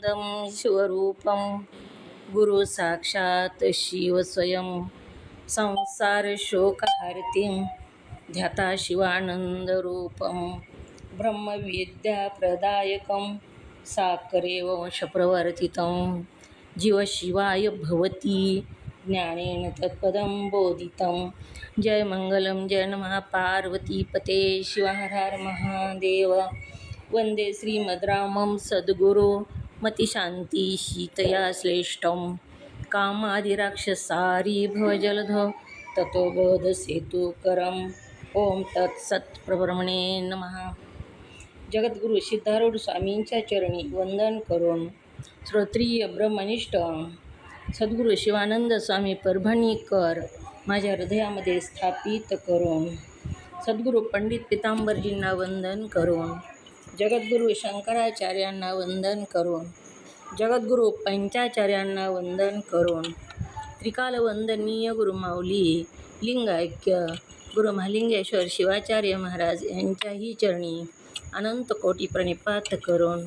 दम शिवरूपं गुरु साक्षात् शिव स्वयं संसार शोकहर्तिं ध्याता शिवानंदरूपं ब्रह्मविद्याप्रदायकं साकरे वंशप्रवर्तितं जीवशिवाय भवती ज्ञानेन तत्पदं बोधितं। जय मंगलम जय नमः पार्वतीपते शिव हर हर महादेव। वंदे श्रीमद्रामं सद्गुरु मतिशान्ति शीतया श्रेष्ठं कामादिराक्षसारी भवजलधो ततो बोधसेतुकरम्। ओम तत्सत् प्रब्रह्मणे नमः। जगद्गुरु सिद्धारूढ स्वामींच्या चरणी वंदन करून श्रोत्रिय ब्रह्मनिष्ठ सद्गुरु शिवानंद स्वामी परभणीकर माझ्या हृदयामध्ये स्थापित करून सद्गुरु पंडित पितांबरजींना वंदन करून जगद्गुरु शंकराचार्यांना वंदन करून जगद्गुरु पंचाचार्यांना वंदन करून त्रिकालवंदनीय गुरुमाऊली लिंगायक्य गुरु महालिंगेश्वर शिवाचार्य महाराज यांच्याही चरणी अनंत कोटी प्रणिपात करून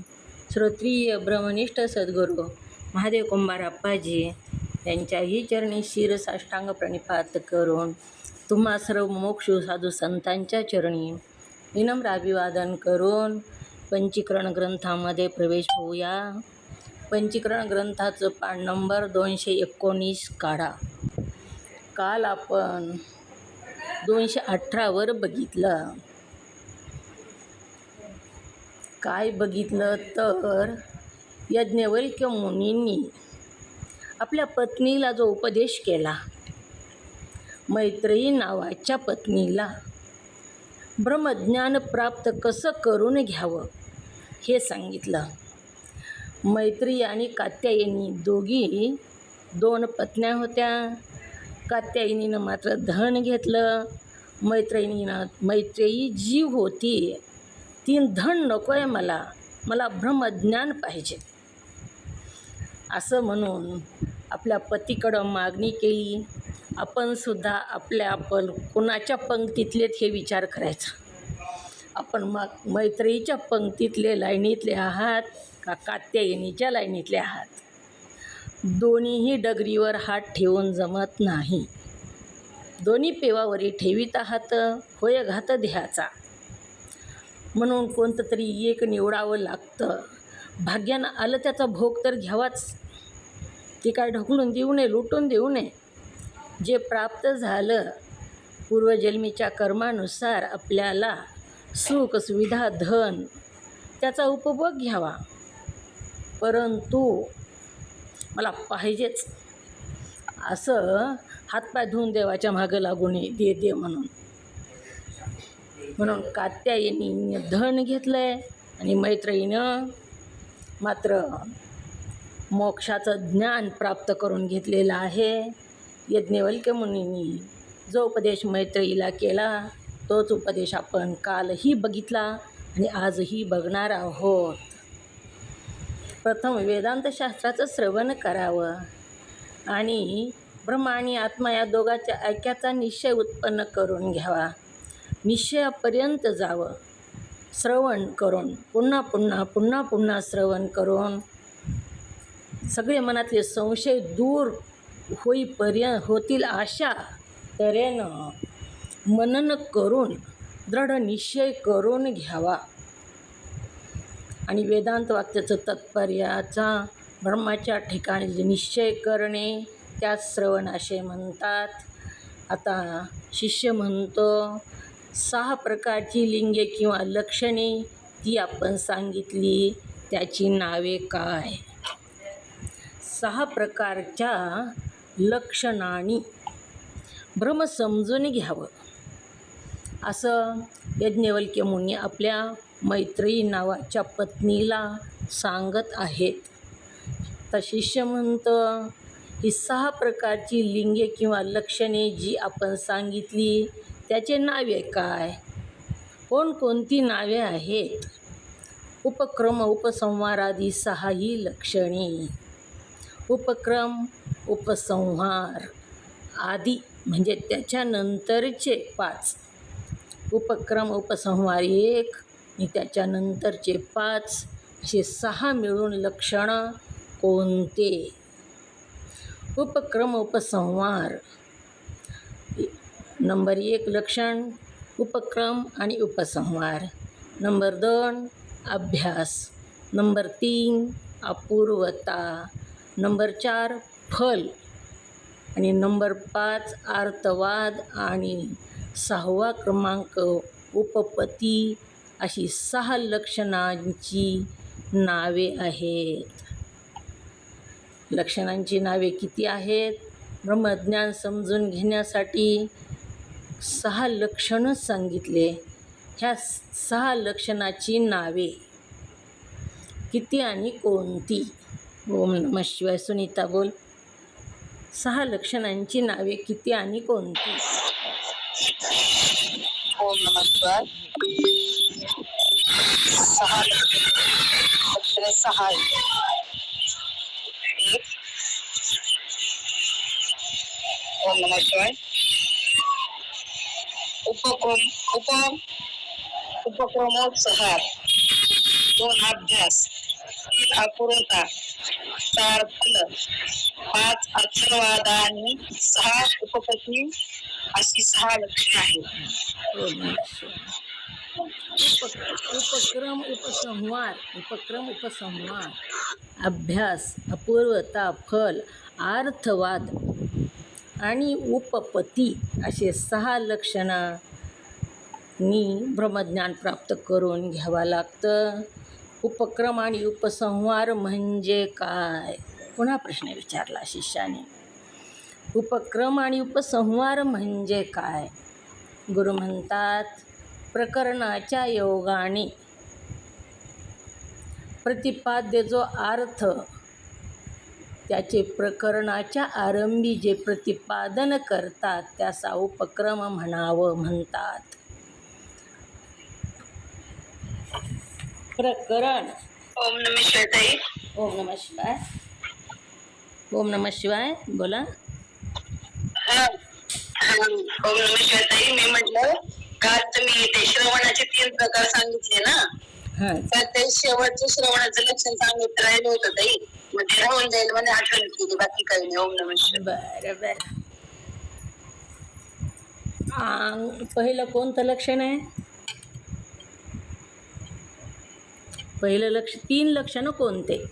श्रोत्रिय ब्रह्मनिष्ठ सद्गुरु महादेव कुंभारप्पाजी यांच्याही चरणी शिरसाष्टांग प्रणिपात करून तुम्हा सर्व मोक्षू साधू संतांच्या चरणी विनम्र अभिवादन करून पंचीकरण ग्रंथामध्ये प्रवेश होऊया। पंचीकरण ग्रंथाचं पान नंबर 219 काढा। काल आपण 218 वर बघितलं। काय बघितलं तर यज्ञवल्क्य मुनींनी आपल्या पत्नीला जो उपदेश केला, मैत्रेयी नावाच्या पत्नीला ब्रह्मज्ञान प्राप्त कसं करून घ्यावं हे सांगितलं। मैत्रेयी आणि कात्यायनी दोघी 2 पत्न्या होत्या। कात्यायनीनं मात्र धन घेतलं, मैत्रेयी जीव होती ती धन नको आहे, मला ब्रह्मज्ञान पाहिजे असं म्हणून आपल्या पतीकडं मागणी केली। आपण सुद्धा आपण कोणाच्या पंक्तीतले हे विचार करायचा। आपण मैत्रेयीच्या पंक्तीतले लाईनीतले आहात का कात्यायनीच्या लाईनीतले आहात? दोन्हीही डगरीवर हात ठेवून जमत नाही। दोन्ही पेवावरी ठेवीत आहात होय घात द्याचा, म्हणून कोणतं तरी एक निवडावं लागतं। भाग्यानं आलं त्याचा भोग तर घ्यावाच, ते काय ढकलून देऊ नये, लुटून देऊ नये। जे प्राप्त झालं पूर्वजन्मीच्या कर्मानुसार आपल्याला सुख सुविधा धन त्याचा उपभोग घ्यावा, परंतु मला पाहिजेच असं हातपाय धुवून देवाच्या मागं लागू नये, दे म्हणून कात्यायनीने धन घेतलंय आणि मैत्रेयीनं मात्र मोक्षाचं ज्ञान प्राप्त करून घेतलेलं आहे। यज्ञवल्क्य मुनींनी जो उपदेश मैत्रेयीला केला तोच उपदेश आपण कालही बघितला आणि आजही बघणार आहोत। प्रथम वेदांत शास्त्राचं श्रवण करावं आणि ब्रह्म आणि आत्मा या दोघांच्या ऐक्याचा निश्चय उत्पन्न करून घ्यावा। निश्चयापर्यंत जावं, श्रवण करून पुन्हा श्रवण करून सगळे मनातले संशय दूर होतील अशा तऱ्हेनं मनन करून दृढ निश्चय करून घ्यावा। आणि वेदांत वाक्याचं तात्पर्याचा ब्रह्माच्या ठिकाणी निश्चय करणे त्याच श्रवण असे म्हणतात। आता शिष्य म्हणतो 6 प्रकारची लिंगे किंवा लक्षणे ती आपण सांगितली, त्याची नावे काय? 6 प्रकारच्या लक्षणांनी ब्रह्म समजून घ्यावं असं यज्ञवल्क्य मुनी आपल्या मैत्रेयी नावाच्या पत्नीला सांगत आहेत। तर शिष्य म्हणतं ही 6 प्रकारची लिंगे किंवा लक्षणे जी आपण सांगितली त्याचे नावे काय? कोणकोणती नावे आहेत? उपक्रम उपसंहार आदी 6 ही लक्षणे। उपक्रम उपसंहार आदी म्हणजे त्याच्यानंतरचे 5। उपक्रम उपसंहार 1 आणि त्याच्यानंतरचे 5 असे 6 मिळून लक्षण कोणते? उपक्रम उपसंहार. नंबर 1 लक्षण उपक्रम आणि उपसंहार. नंबर 2 अभ्यास. नंबर 3 अपूर्वता. नंबर 4 फल. आणि नंबर 5 अर्थवाद. आणि 6वा क्रमांक उपपत्ती. अशी 6 लक्षणांची नावे आहेत. लक्षणांची नावे किती आहेत? ब्रह्मज्ञान समजून घेण्यासाठी 6 लक्षणच सांगितले. ह्या 6 लक्षणाची नावे किती आणि कोणती? ओम नमः शिवाय. सुनीता बोल. 6 लक्षणांची नावे किती आणि कोणती? ओम नमः शिवाय. 6 लक्षणे 6 आहेत. ओम नमः शिवाय. उपक्रमोत्साह. 2 अभ्यास. 3 अपूर्वता. 4 फल. 5 अर्थवाद आणि 6 उपपत्ती. अशी 6 लक्षणे आहेत. उपक्रम उपसंहार. उपक्रम उपसंहार. अभ्यास, अपूर्वता, फल, अर्थवाद आणि उपपत्ती असे 6 लक्षणांनी ब्रह्मज्ञान प्राप्त करून घ्यावं लागतं. उपक्रम आणि उपसंहार म्हणजे काय? पुन्हा प्रश्न विचारला शिष्याने. उपक्रम आणि उपसंहार म्हणजे काय? गुरु म्हणतात, प्रकरणाच्या योगाने प्रतिपाद्य जो अर्थ, त्याचे प्रकरणाच्या आरंभी जे प्रतिपादन करतात त्याचा उपक्रम म्हणावं म्हणतात. प्रकरण. ओम नमः शिवाय ताई. ओम नमः शिवाय. ओम नमः शिवाय. बोला. ओम नमः शिवाय ताई. मी म्हटलं काल तुम्ही ते श्रवणाचे 3 प्रकार सांगितले ना, तर ते शेवटचे श्रवणाचं लक्षण सांगित राहिलं होतं ताई. मग ते राहून जाईल म्हणे, आठवण केली, बाकी काही नाही. ओम नमः शिवाय. बरं. पहिलं कोणतं लक्षण आहे? पहिलं लक्ष. 3 लक्षणं कोणते?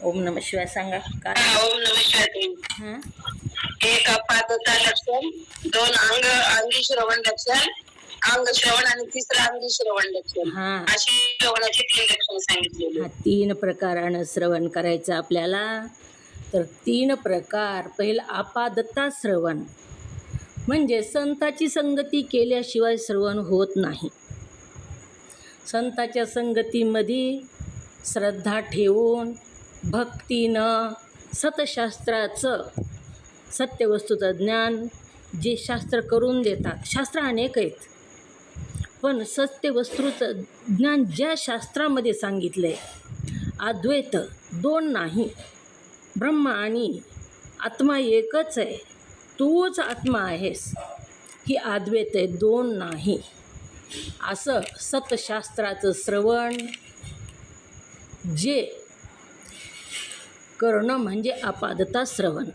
ओम नमः शिवाय सांगा. काय? ओम नमः शिवाय ताई. 1 अपादता लक्षण. 2 अंगी श्रवण लक्षण. अंग श्रवण. आणि 3 अंगी श्रवण लक्षण. अशी श्रवणाची 3 लक्षणं सांगितलेली. 3 प्रकारानं श्रवण करायचं आपल्याला. तर 3 प्रकार. पहिलं अपादता श्रवण म्हणजे संताची संगती केल्याशिवाय श्रवण होत नाही. संताच्या संगतीमध्ये श्रद्धा ठेवून भक्तीनं सतशास्त्राचं, सत्यवस्तूचं ज्ञान जे शास्त्र करून देतात. शास्त्र अनेक आहेत, पण सत्यवस्तूचं ज्ञान ज्या शास्त्रामध्ये सांगितलं आहे, अद्वैत 2 नाही, ब्रह्म आणि आत्मा एकच आहे, तूच आत्मा आहेस, ही अद्वैत आहे, 2 नाही, असं सतशास्त्राचं श्रवण जे करणं म्हणजे अपादता श्रवण.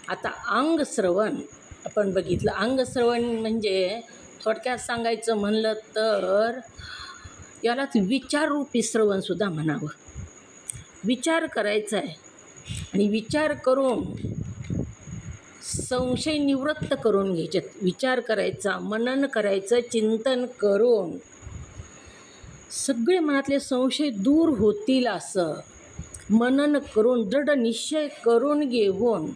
आता अंग श्रवण आपण बघितलं. अंग श्रवण म्हणजे थोडक्यात सांगायचं म्हणलं तर यालाच विचाररूपी श्रवणसुद्धा म्हणावं. विचार करायचा आहे आणि विचार करून संशय निवृत्त करून घ्यायचे. विचार करायचा, मनन करायचं, चिंतन करून सगळे मनातले संशय दूर होतील असं मनन करून दृढ निश्चय करून घेऊन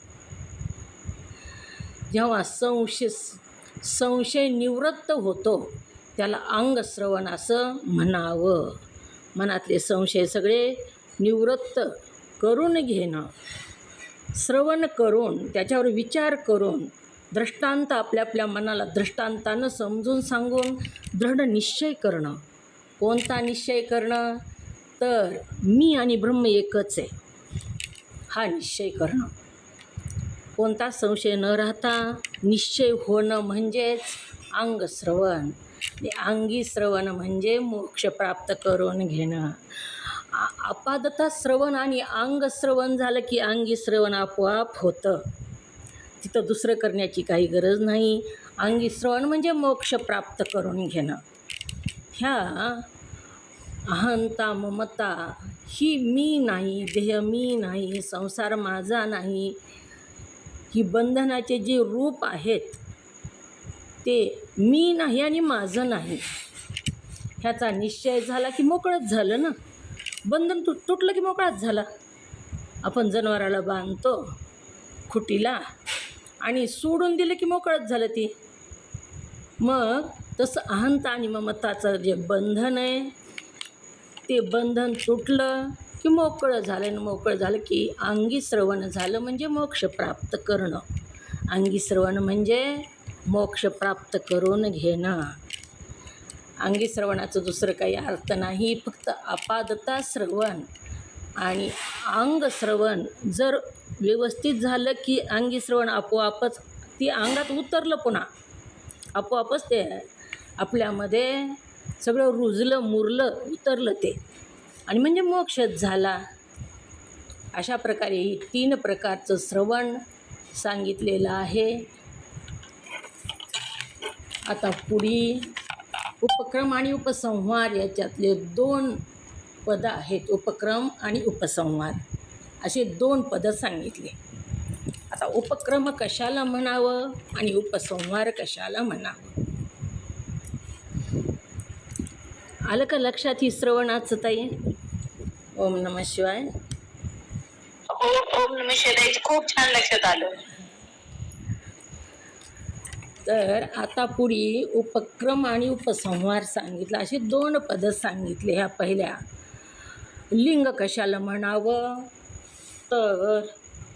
जेव्हा संशय निवृत्त होतो त्याला अंगश्रवण असं म्हणावं. मनातले संशय सगळे निवृत्त करून घेणं, श्रवण करून त्याच्यावर विचार करून दृष्टांत आपल्या मनाला दृष्टांतानं समजून सांगून दृढ निश्चय करणं. कोणता निश्चय करणं? तर मी आणि ब्रह्म एकच आहे हा निश्चय करणं. कोणता संशय न राहता निश्चय होणं म्हणजेच अंगश्रवण. अंगी श्रवण म्हणजे मोक्ष प्राप्त करून घेणं. अपादता श्रवण आणि अंग श्रवण झालं की अंगी श्रवण आपोआप होतं. तिथं दुसरं करण्याची काही गरज नाही. अंगी श्रवण म्हणजे मोक्ष प्राप्त करून घेणं. ह्या अहंता ममता ही मी नाही, देह मी नाही, संसार माझा नाही, ही बंधनाचे जे रूप आहेत ते मी नाही आणि माझं नाही, ह्याचा निश्चय झाला की मोकळंच झालं ना. बंधन तुटलं की मोकळाच झाला. आपण जनावराला बांधतो खुटीला आणि सोडून दिलं की मोकळंच झालं ते. मग तसं अहंता आणि ममताचं जे बंधन आहे ते बंधन तुटलं की मोकळं झालं. आणि मोकळं झालं की अंगी श्रवण झालं म्हणजे मोक्ष प्राप्त करणं. अंगी श्रवण म्हणजे मोक्ष प्राप्त करून घेणं. अंगी श्रवणाचं दुसरं काही अर्थ नाही, फक्त अपादता श्रवण आणि अंग श्रवण जर व्यवस्थित झालं की अंगी श्रवण आपोआपच ती अंगात उतरलं, पुन्हा आपोआपच ते आपल्यामध्ये सगळं रुजलं मुरलं उतरलं ते, आणि म्हणजे मोक्षच झाला. अशा प्रकारे ही 3 प्रकारचं श्रवण सांगितलेलं आहे. आता पुढी उपक्रम आणि उपसंहार याच्यातले 2 पदं आहेत. उपक्रम आणि उपसंहार असे 2 पदं सांगितले. आता उपक्रम कशाला म्हणावं आणि उपसंहार कशाला म्हणावं आलं का लक्षात? ही श्रवणाचं ताई. ओम नमः शिवाय. ओम नमः शिवाय खूप छान लक्षात आलं. तर आता पुढे उपक्रम आणि उपसंहार सांगितलं. असे 2 पदं सांगितले. ह्या पहिल्या लिंग कशाला म्हणावं, तर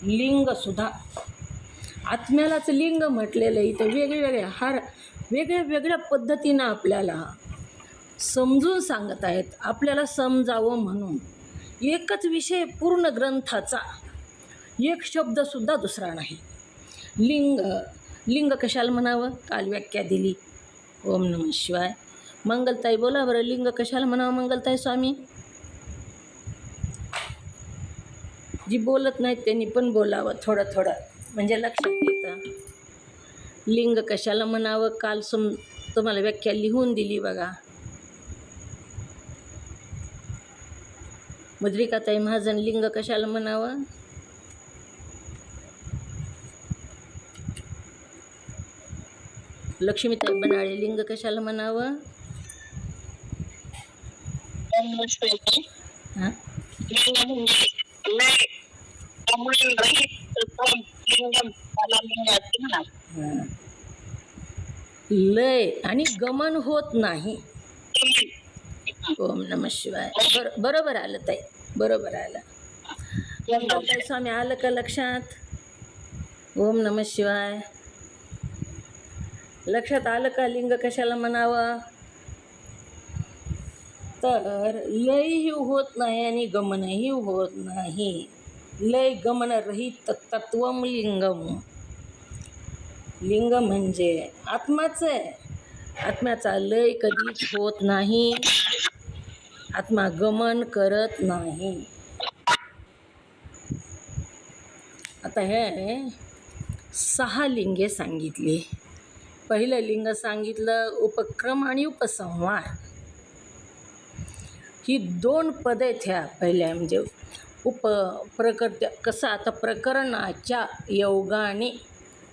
लिंगसुद्धा आत्म्यालाच लिंग म्हटलेलं आहे. इथं वेगळ्या वेगळ्या पद्धतीनं आपल्याला समजून सांगत आहेत, आपल्याला समजावं म्हणून. एकच विषय पूर्ण ग्रंथाचा, एक शब्दसुद्धा दुसरा नाही. लिंग कशाला म्हणावं काल व्याख्या दिली. ओम नमः शिवाय. मंगलताई बोला बरं, लिंग कशाला म्हणावं मंगलताई स्वामी? जी बोलत नाहीत त्यांनी पण बोलावं थोडं थोडं, म्हणजे लक्षात येतं. लिंग कशाला म्हणावं काल तुम्हाला व्याख्या लिहून दिली बघा. मुद्रिकाताई महाजन, लिंग कशाला म्हणावं? लक्ष्मीताई बनाळे, लिंग कशाला म्हणावं? हां, लय आणि गमन होत नाही. ओम नमः शिवाय. बरोबर आलं ताई, बरोबर आलं. मंगलताई स्वामी, आलं का लक्षात? ओम नमः शिवाय. लक्षात आलं का लिंग कशाला म्हणावं? तर लयही होत नाही आणि गमनही होत नाही. लय गमन रहित तत्वम लिंगम. लिंग म्हणजे आत्माचं आहे. आत्म्याचा लय कधीच होत नाही, आत्मा गमन करत नाही. आता हे 6 लिंगे सांगितली. पहिलं लिंग सांगितलं उपक्रम आणि उपसंहार. ही 2 पदं आहेत. ह्या पहिल्या म्हणजे प्रकृत्य कसं, आता प्रकरणाच्या योगाने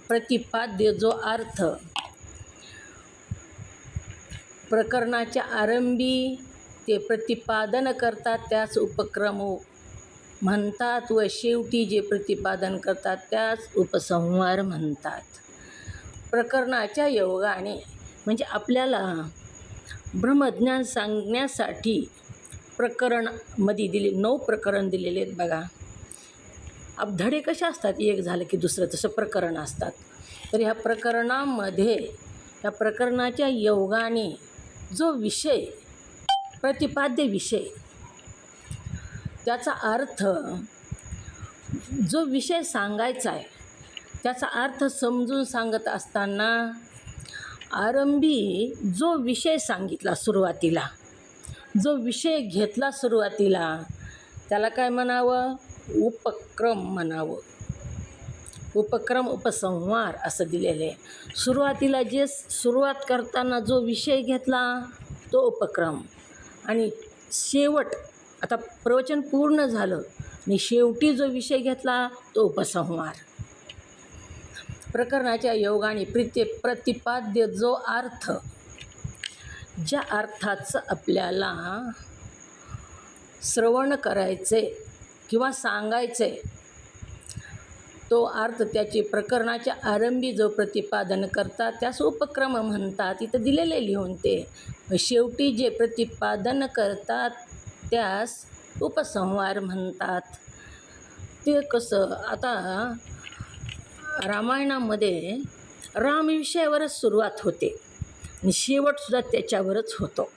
प्रतिपाद्य जो अर्थ प्रकरणाच्या आरंभी ते प्रतिपादन करतात त्यास उपक्रम म्हणतात, व शेवटी जे प्रतिपादन करतात त्यास उपसंहार म्हणतात. प्रकरणाच्या योगाने म्हणजे आपल्याला ब्रह्मज्ञान सांगण्यासाठी प्रकरणमध्ये 9 प्रकरण दिलेले आहेत बघा. अब धडे कसे असतात, एक झालं की दुसरं, तसं प्रकरण असतात. तर ह्या प्रकरणामध्ये ह्या प्रकरणाच्या योगाने जो विषय प्रतिपाद्य विषय त्याचा अर्थ, जो विषय सांगायचा आहे त्याचा अर्थ समजून सांगत असताना आरंभी जो विषय सांगितला सुरुवातीला, जो विषय घेतला सुरुवातीला, त्याला काय म्हणावं? उपक्रम म्हणावं. उपक्रम, उपसंहार असं दिलेलं आहे. सुरुवातीला सुरुवात करताना जो विषय घेतला तो उपक्रम, आणि शेवट, आता प्रवचन पूर्ण झालं आणि शेवटी जो विषय घेतला तो उपसंहार. प्रकरणाच्या योगाने प्रतिपाद्य जो अर्थ, ज्या अर्थाचं आपल्याला श्रवण करायचे किंवा सांगायचे, तो अर्थ त्याचे प्रकरणाच्या आरंभी जो प्रतिपादन करतात त्यास उपक्रम म्हणतात. इथं दिलेले लिहून ते. शेवटी जे प्रतिपादन करतात त्यास उपसंहार म्हणतात. ते कसं? आता रामायणामध्ये रामविषयावरच सुरुवात होते आणि शेवटसुद्धा त्याच्यावरच होतो.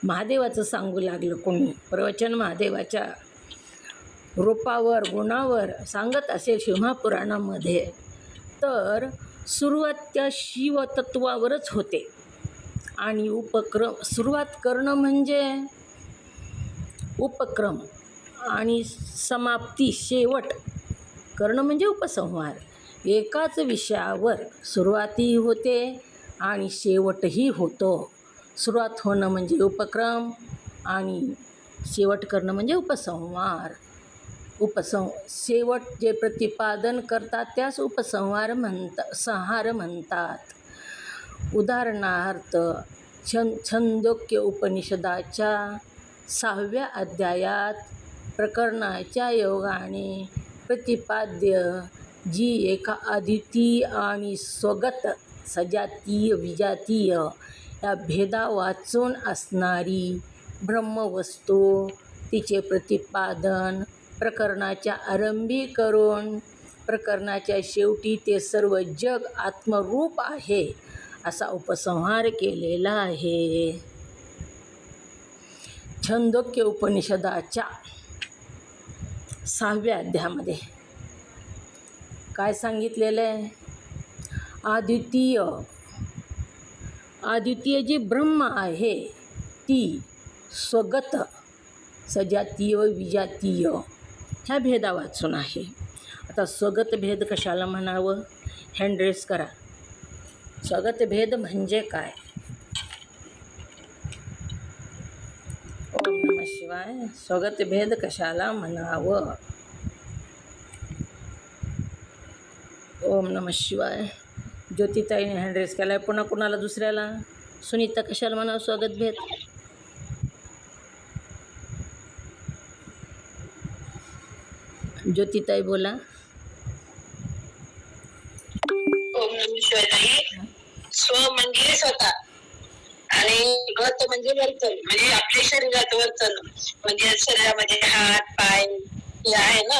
महादेवाचं सांगू लागलं कोणी, प्रवचन महादेवाच्या रूपावर, गुणावर सांगत असेल शिवमहापुराणामध्ये, तर सुरुवात त्या शिवतत्वावरच होते. आणि उपक्रम, सुरुवात करणं म्हणजे उपक्रम, आणि समाप्ती, शेवट करणं म्हणजे उपसंहार. एकाच विषयावर सुरुवातही होते आणि शेवटही होतो. सुरुवात होणं म्हणजे उपक्रम आणि शेवट करणं म्हणजे उपसंहार. शेवट जे प्रतिपादन करतात त्यास उपसंहार संहार म्हणतात. उदाहरणार्थ छंदोक्य उपनिषदाच्या 6व्या अध्यायात प्रकरणाच्या योगाने प्रतिपाद्य जी एका अद्वितीय आणि स्वगत सजातीय विजातीय या भेदा वाचून असणारी ब्रह्मवस्तू, तिचे प्रतिपादन प्रकरणाच्या आरंभी करून प्रकरणाच्या शेवटी ते सर्व जग आत्मरूप आहे असा उपसंहार केलेला आहे. छंदोक्य उपनिषदाच्या 6व्या अध्यायामध्ये काय सांगितलेलं आहे? अद्वितीय जी ब्रह्म आहे ती स्वगत सजातीय व विजातीय ह्या भेदा वाचून आहे. आता स्वगत भेद कशाला म्हणावं? हँड रेस करा. स्वगत भेद म्हणजे काय? ओम नमः शिवाय. स्वगत भेद कशाला म्हणावं? ओम नमः शिवाय. ज्योतिताईने हँड रेस केला आहे. पुन्हा कुणाला दुसऱ्याला? सुनीता, कशाला म्हणावं स्वगत भेद? ज्योतिताई बोला. ओम नमः शिवाय ताई. स्व म्हणजे स्वतः आणि गत म्हणजे वर्तन, म्हणजे आपल्या शरीरात वर्तन, म्हणजे शरीरामध्ये हात पाय हे आहे ना,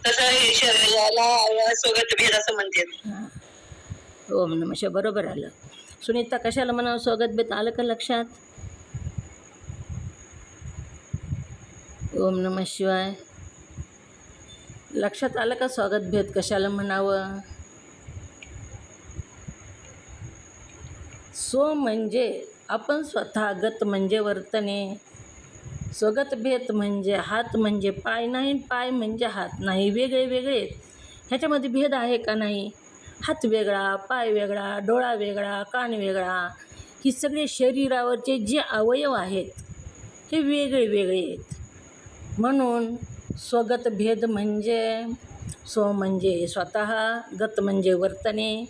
तसं हे शरीराला स्वगत भेद असं म्हणतात. ओम नमः शिवाय. बरोबर आलं. सुनीता, कशाला म्हणावं स्वगत भेद? आलं का लक्षात? ओम नमः शिवाय. लक्षात आलं का स्वगत भेद कशाला म्हणावं? स्व म्हणजे आपण स्वतः, गत म्हणजे वर्तने, स्वगत भेद म्हणजे हात म्हणजे पाय नाही, पाय म्हणजे हात नाही, वेगळे वेगळे. ह्याच्यामध्ये भेद आहे का नाही? हात वेगळा, पाय वेगळा, डोळा वेगळा, कान वेगळा, ही सगळे शरीरावरचे जे अवयव आहेत हे वेगळे वेगळे आहेत. म्हणून स्वगत भेद म्हणजे स्व म्हणजे स्वतः, गत म्हणजे वर्तने,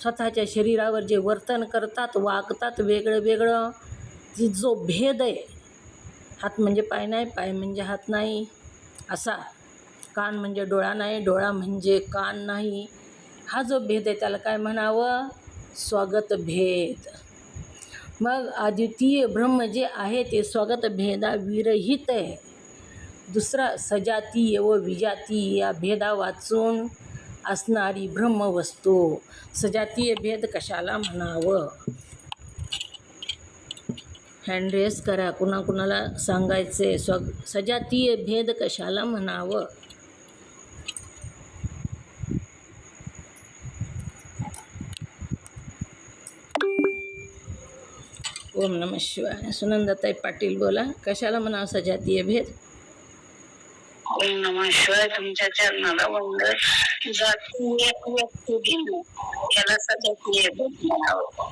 स्वतःच्या शरीरावर जे वर्तन करतात, वागतात वेगळं वेगळं, ती जो भेद आहे, हात म्हणजे पाय नाही, पाय म्हणजे हात नाही असा, कान म्हणजे डोळा नाही, डोळा म्हणजे कान नाही, हा जो भेद आहे त्याला काय म्हणावं? स्वगत भेद. मग अद्वितीय ब्रह्म जे आहे ते स्वगत भेदाविरहित आहे. दुसरा सजातीय व विजातीय या भेदा वाचून असणारी ब्रह्मवस्तू. सजातीय भेद कशाला म्हणावं? हँड रेस करा. कुणाकुणाला सांगायचे सजातीय भेद कशाला म्हणावं? ओम नमः शिवाय. सुनंदाताई पाटील बोला. कशाला म्हणावं सजातीय भेद? ओम नमः शिवाय. तुमच्या चरणाला वंदन. जाती एक व्यक्ती भिन्न याला सजातीय भेद म्हणावं.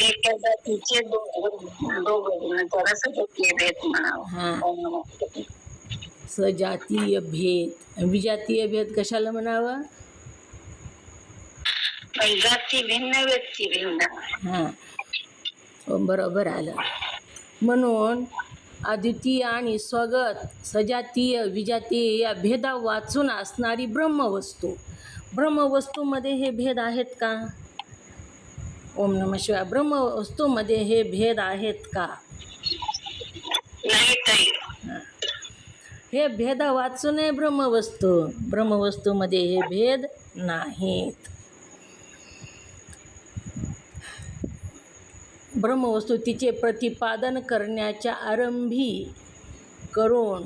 एका जातीचे दोघं त्याला सजातीय भेद म्हणावं. ओम नमः शिवाय. सजातीय भेद. विजातीय भेद कशाला म्हणावं? जाती भिन्न व्यक्ती भिन्न. बरोबर आलं. म्हणून अद्वितीय आणि स्वगत, सजातीय विजातीय या भेदा वाचून असणारी ब्रह्मवस्तू. ब्रह्मवस्तूमध्ये हे भेद आहेत का? ओम नमः शिवाय. ब्रह्मवस्तूमध्ये हे भेद आहेत का? नाही ताई. हे भेद वाचून आहे ब्रह्मवस्तू. ब्रह्मवस्तूमध्ये हे भेद नाहीत. ब्रह्मवस्तू तिचे प्रतिपादन करण्याच्या आरंभी करून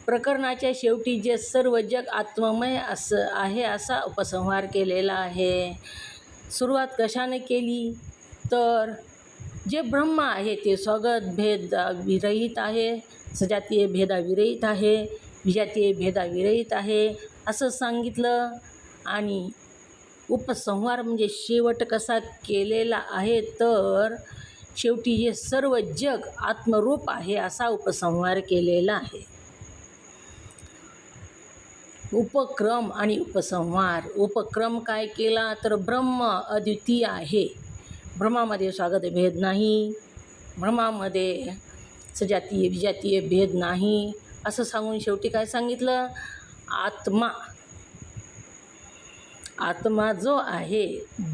प्रकरणाच्या शेवटी जे सर्व जग आत्ममय असं आहे असा उपसंहार केलेला आहे. सुरुवात कशाने केली? तर जे ब्रह्म आहे ते स्वगत भेद विरहित आहे, सजातीय भेदाविरहित आहे, विजातीय भेदाविरहित आहे असं सांगितलं. आणि उपसंहार म्हणजे शेवट कसा केलेला आहे? तर शेवटी हे सर्व जग आत्मरूप आहे असा उपसंहार केलेला आहे. उपक्रम आणि उपसंहार. उपक्रम काय केला? तर ब्रह्म अद्वितीय आहे, ब्रह्मामध्ये स्वागत भेद नाही, ब्रह्मामध्ये सजातीय विजातीय भेद नाही असं सांगून शेवटी काय सांगितलं? आत्मा जो आहे,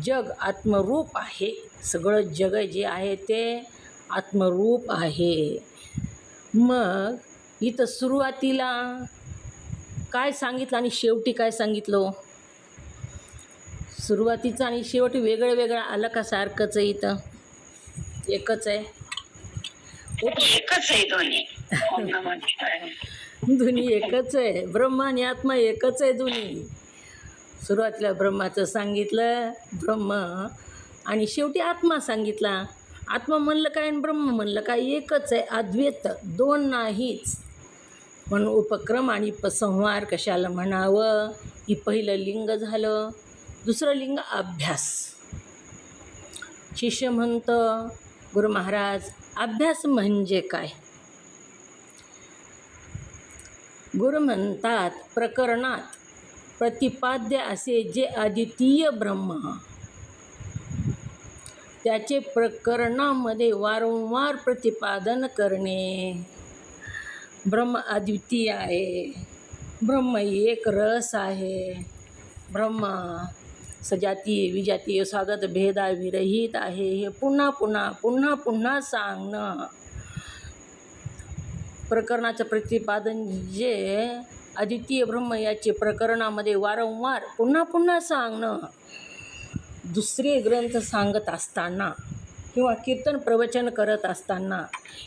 जग आत्मरूप आहे. सगळं जग जे आहे ते आत्मरूप आहे. मग इथं सुरुवातीला काय सांगितलं आणि शेवटी काय सांगितलं? सुरुवातीचं आणि शेवटी वेगळं वेगळं आलं का? सारखंच आहे इथं? एकच आहे? एकच आहे दोन्ही. दोन्ही एकच आहे. ब्रह्म आणि आत्मा एकच आहे दोन्ही. सुरुवातीला ब्रह्माचं सांगितलं, ब्रह्म, आणि शेवटी आत्मा सांगितला. आत्मा म्हणलं काय आणि ब्रह्म म्हणलं काय? एकच आहे, अद्वैत, दोन नाहीच. म्हणून उपक्रम आणि उपसंहार कशाला म्हणावं? ही पहिलं लिंग झालं. दुसरं लिंग अभ्यास. शिष्य म्हणतं, गुरु महाराज अभ्यास म्हणजे काय? गुरु म्हणतात, प्रकरणात प्रतिपाद्य असे जे अद्वितीय ब्रह्म त्याचे प्रकरणामध्ये वारंवार प्रतिपादन करणे. ब्रह्म अद्वितीय आहे, ब्रह्म एक रस आहे, ब्रह्म सजातीय विजातीय स्वागत भेदाविरहित आहे हे पुन्हा पुन्हा पुन्हा पुन्हा सांगणं. प्रकरणाचं प्रतिपादन जे अद्वितीय ब्रह्म याचे प्रकरणामध्ये वारंवार पुन्हा पुन्हा सांगणं. दुसरे ग्रंथ सांगत असताना किंवा कीर्तन प्रवचन करत असताना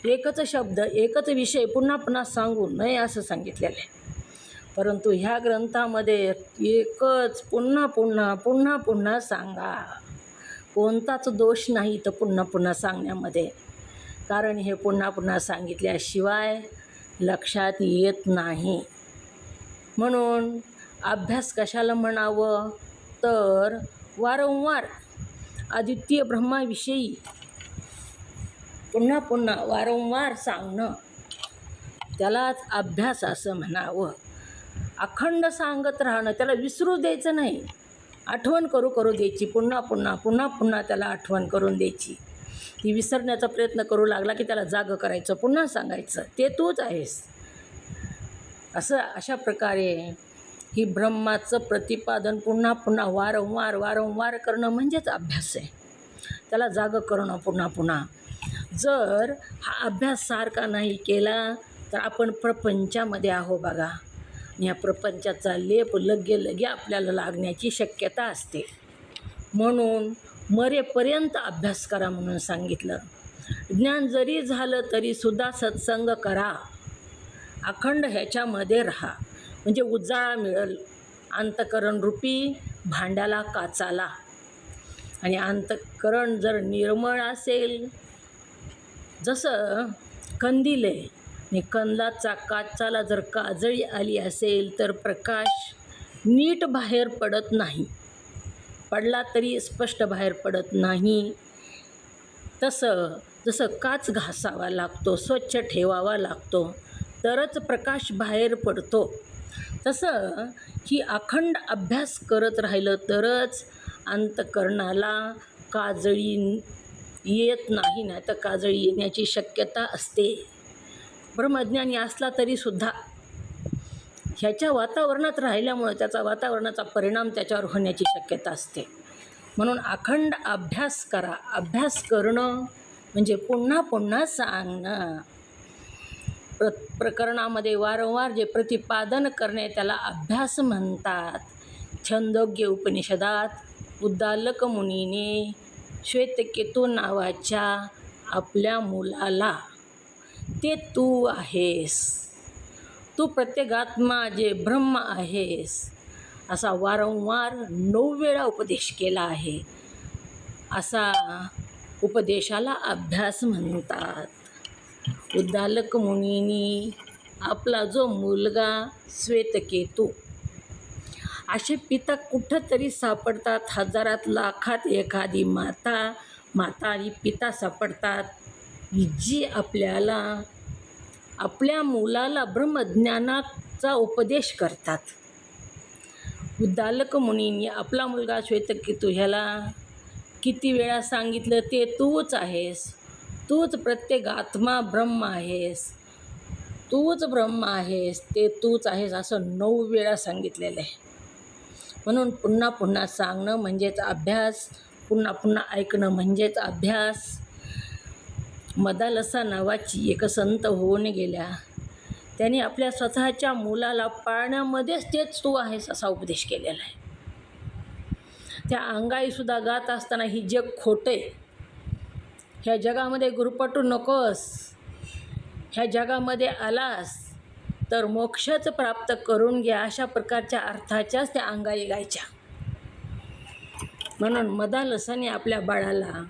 एकच शब्द एकच विषय पुन्हा पुन्हा सांगू नये असं सांगितलेलं आहे. परंतु ह्या ग्रंथामध्ये एकच पुन्हा पुन्हा पुन्हा पुन्हा सांगा. कोणताच दोष नाही तर पुन्हा पुन्हा सांगण्यामध्ये. कारण हे पुन्हा पुन्हा सांगितल्याशिवाय लक्षात येत नाही. म्हणून अभ्यास कशाला म्हणावं? तर वारंवार अद्वितीय ब्रह्माविषयी पुन्हा पुन्हा वारंवार सांगणं त्यालाच अभ्यास असं म्हणावं. अखंड सांगत राहणं, त्याला विसरू द्यायचं नाही, आठवण करू करू द्यायची, पुन्हा पुन्हा पुन्हा पुन्हा त्याला आठवण करून द्यायची. ती विसरण्याचा प्रयत्न करू लागला की त्याला जागं करायचं, पुन्हा सांगायचं, ते तूच आहेस. अशा प्रकारे ही ब्रह्माचं प्रतिपादन पुन्हा पुन्हा वारंवार वारंवार करणं म्हणजेच अभ्यास आहे. त्याला जागं करणं पुन्हा पुन्हा. जर हा अभ्यास सारखा नाही केला तर आपण प्रपंचामध्ये आहो बघा. या प्रपंचाचा लेप लगे आपल्याला लागण्याची शक्यता असते. म्हणून मरेपर्यंत अभ्यास करा म्हणून सांगितलं. ज्ञान जरी झालं तरीसुद्धा सत्संग करा, अखंड ह्याच्यामध्ये राहा, म्हणजे उजाळा मिळेल अंतःकरण रूपी भांड्याला काचाला. आणि अंतःकरण जर निर्मळ असेल जसं कंदील आहे आणि कंदाचा काचाला जर काजळी आली असेल तर प्रकाश नीट बाहेर पडत नाही, पडला तरी स्पष्ट बाहेर पडत नाही. तसं जसं काच घासावा लागतो, स्वच्छ ठेवावा लागतो, तरच प्रकाश बाहेर पडतो. तसं ही अखंड अभ्यास करत राहिलं तरच अंतःकरणाला काजळी येत नाही, नाही तर काजळी येण्याची शक्यता असते. ब्रह्मज्ञानी असला तरीसुद्धा ह्याच्या वातावरणात राहिल्यामुळे त्याचा वातावरणाचा परिणाम त्याच्यावर होण्याची शक्यता असते. म्हणून अखंड अभ्यास करा. अभ्यास करणं म्हणजे पुन्हा पुन्हा सांगणं. प्रकरणामध्ये वारंवार जे प्रतिपादन करणे त्याला अभ्यास म्हणतात. छंदोग्य उपनिषदात उद्दालक मुनीने श्वेतकेतू नावाच्या आपल्या मुलाला, ते तू आहेस, तू प्रत्येगात्मा जे ब्रह्म आहेस, असा वारंवार 9 वेळा उपदेश केला आहे. असा उपदेशाला अभ्यास म्हणतात. उद्दालक मुनींनी आपला जो मुलगा श्वेतकेतू, असे पिता कुठंतरी सापडतात. हजारात लाखात एखादी माता आणि पिता सापडतात जी आपल्याला, आपल्या मुलाला ब्रह्मज्ञानाचा उपदेश करतात. उद्दालक मुनींनी आपला मुलगा श्वेतकेतू ह्याला किती वेळा सांगितलं, ते तूच आहेस, तूच प्रत्येक आत्मा ब्रह्म आहेस, तूच ब्रह्म आहेस, ते तूच आहेस, असं 9 वेळा सांगितलेलं आहे. म्हणून पुन्हा पुन्हा सांगणं म्हणजेच अभ्यास, पुन्हा पुन्हा ऐकणं म्हणजेच अभ्यास. मदालसा नावाची एक संत होऊन गेल्या. त्याने आपल्या स्वतःच्या मुलाला पाळण्यामध्येच तेच तू आहेस असा उपदेश केलेला आहे. त्या अंगाईसुद्धा गात असताना ही जग खोटे, ह्या जगामध्ये गुरपटू नकोस, ह्या जगामध्ये आलास तर मोक्षच प्राप्त करून घ्या, अशा प्रकारच्या अर्थाच्याच त्या अंगाई गायच्या. म्हणून मदालसाने आपल्या बाळाला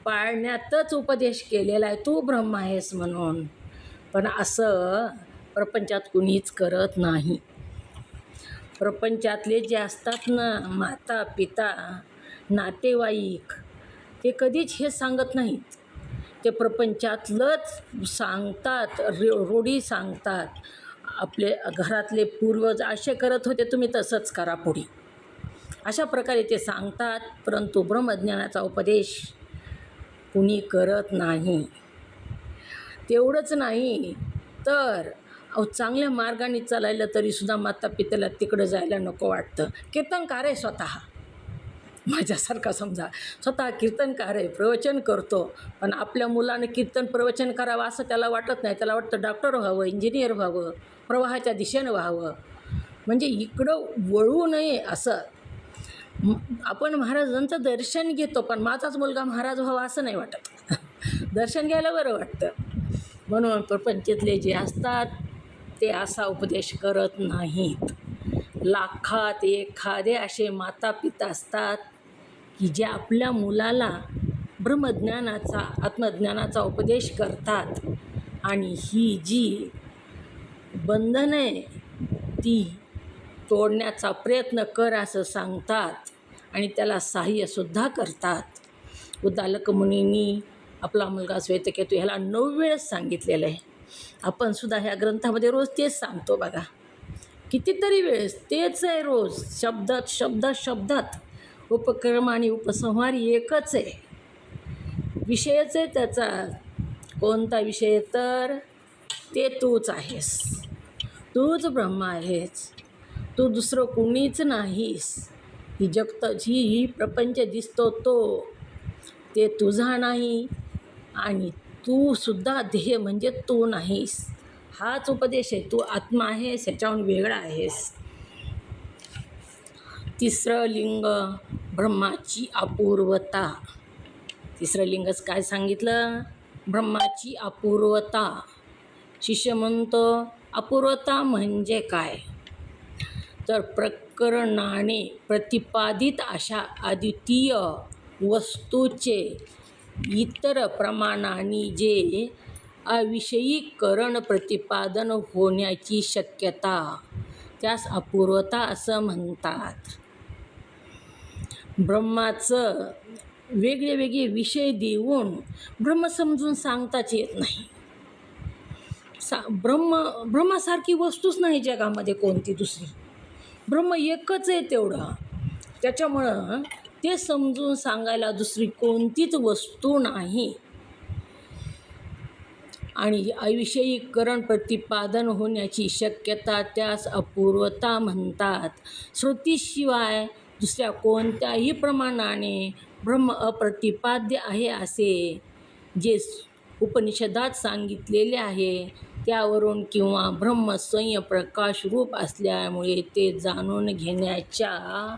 पाळण्यातच उपदेश केलेला आहे, तू ब्रह्म आहेस म्हणून. पण असं प्रपंचात कुणीच करत नाही. प्रपंचातले जे असतात ना, माता पिता नातेवाईक, ते कधीच हे सांगत नाहीत. ते प्रपंचातलंच सांगतात, रूढी सांगतात. आपले घरातले पूर्वज असे करत होते, तुम्ही तसंच करा पुढे, अशा प्रकारे ते सांगतात. परंतु ब्रह्मज्ञानाचा उपदेश कुणी करत नाही. तेवढंच नाही तर चांगल्या मार्गाने चालायला तरीसुद्धा माता पित्याला तिकडं जायला नको वाटतं. कीर्तनकार आहे स्वतः, माझ्यासारखा समजा, स्वतः कीर्तनकार आहे, प्रवचन करतो, पण आपल्या मुलानं कीर्तन प्रवचन करावं असं त्याला वाटत नाही. त्याला वाटतं डॉक्टर व्हावं, इंजिनियर व्हावं, प्रवाहाच्या दिशेनं व्हावं, म्हणजे इकडं वळू नये असं. आपण महाराजांचं दर्शन घेतो, पण माझाच मुलगा महाराज व्हावा असं नाही वाटत. दर्शन घ्यायला बरं वाटतं. म्हणून प्रपंचातले जे असतात ते असा उपदेश करत नाहीत. लाखात एखादे असे माता पिता असतात की जे आपल्या मुलाला ब्रह्मज्ञानाचा, आत्मज्ञानाचा उपदेश करतात आणि ही जी बंधनं आहे ती तोडण्याचा प्रयत्न कर असं सांगतात आणि त्याला सहाय्यसुद्धा करतात. उद्दालक मुनींनी आपला मुलगा श्वेतकेतू ह्याला 9 वेळेस सांगितलेलं आहे. आपण सुद्धा ह्या ग्रंथामध्ये रोज तेच सांगतो बघा, कितीतरी वेळेस तेच आहे रोज, शब्दात. उपक्रम आणि उपसंहार एकच आहे, विषयच आहे त्याचा. कोणता विषय? तर ते तूच आहेस, तूच ब्रह्म आहेस, तू दुसरं कुणीच नाहीस. ही ही प्रपंच दिसतो ते तुझा नाही आणि तू सुद्धा ध्येय म्हणजे तू नाहीस. हाच उपदेश आहे. तू आत्मा आहेस, ह्याच्याहून वेगळा आहेस. तिसरं लिंग ब्रह्माची अपूर्वता. तिसरं लिंगच काय सांगितलं? ब्रह्माची अपूर्वता. शिष्य म्हणतो अपूर्वता म्हणजे काय? तर प्रकरणाने प्रतिपादित अशा अद्वितीय वस्तूचे इतर प्रमाणाने जे अविषयीकरण प्रतिपादन होण्याची शक्यता त्यास अपूर्वता असं म्हणतात. ब्रह्माचं वेगळे वेगळे विषय देऊन ब्रह्म समजून सांगताच येत नाही. ब्रह्मासारखी वस्तूच नाही जगामध्ये कोणती दुसरी. ब्रह्म एकच आहे तेवढं. त्याच्यामुळं ते समजून सांगायला दुसरी कोणतीच वस्तू नाही. आणि अविषयीकरण प्रतिपादन होण्याची शक्यता त्यास अपूर्वता म्हणतात. श्रुतीशिवाय दुसऱ्या कोणत्याही प्रमाणाने ब्रह्म अप्रतिपाद्य आहे असे जे उपनिषदात सांगितलेले आहे त्यावरून किंवा ब्रह्म स्वयंप्रकाश रूप असल्यामुळे ते जाणून घेण्याच्या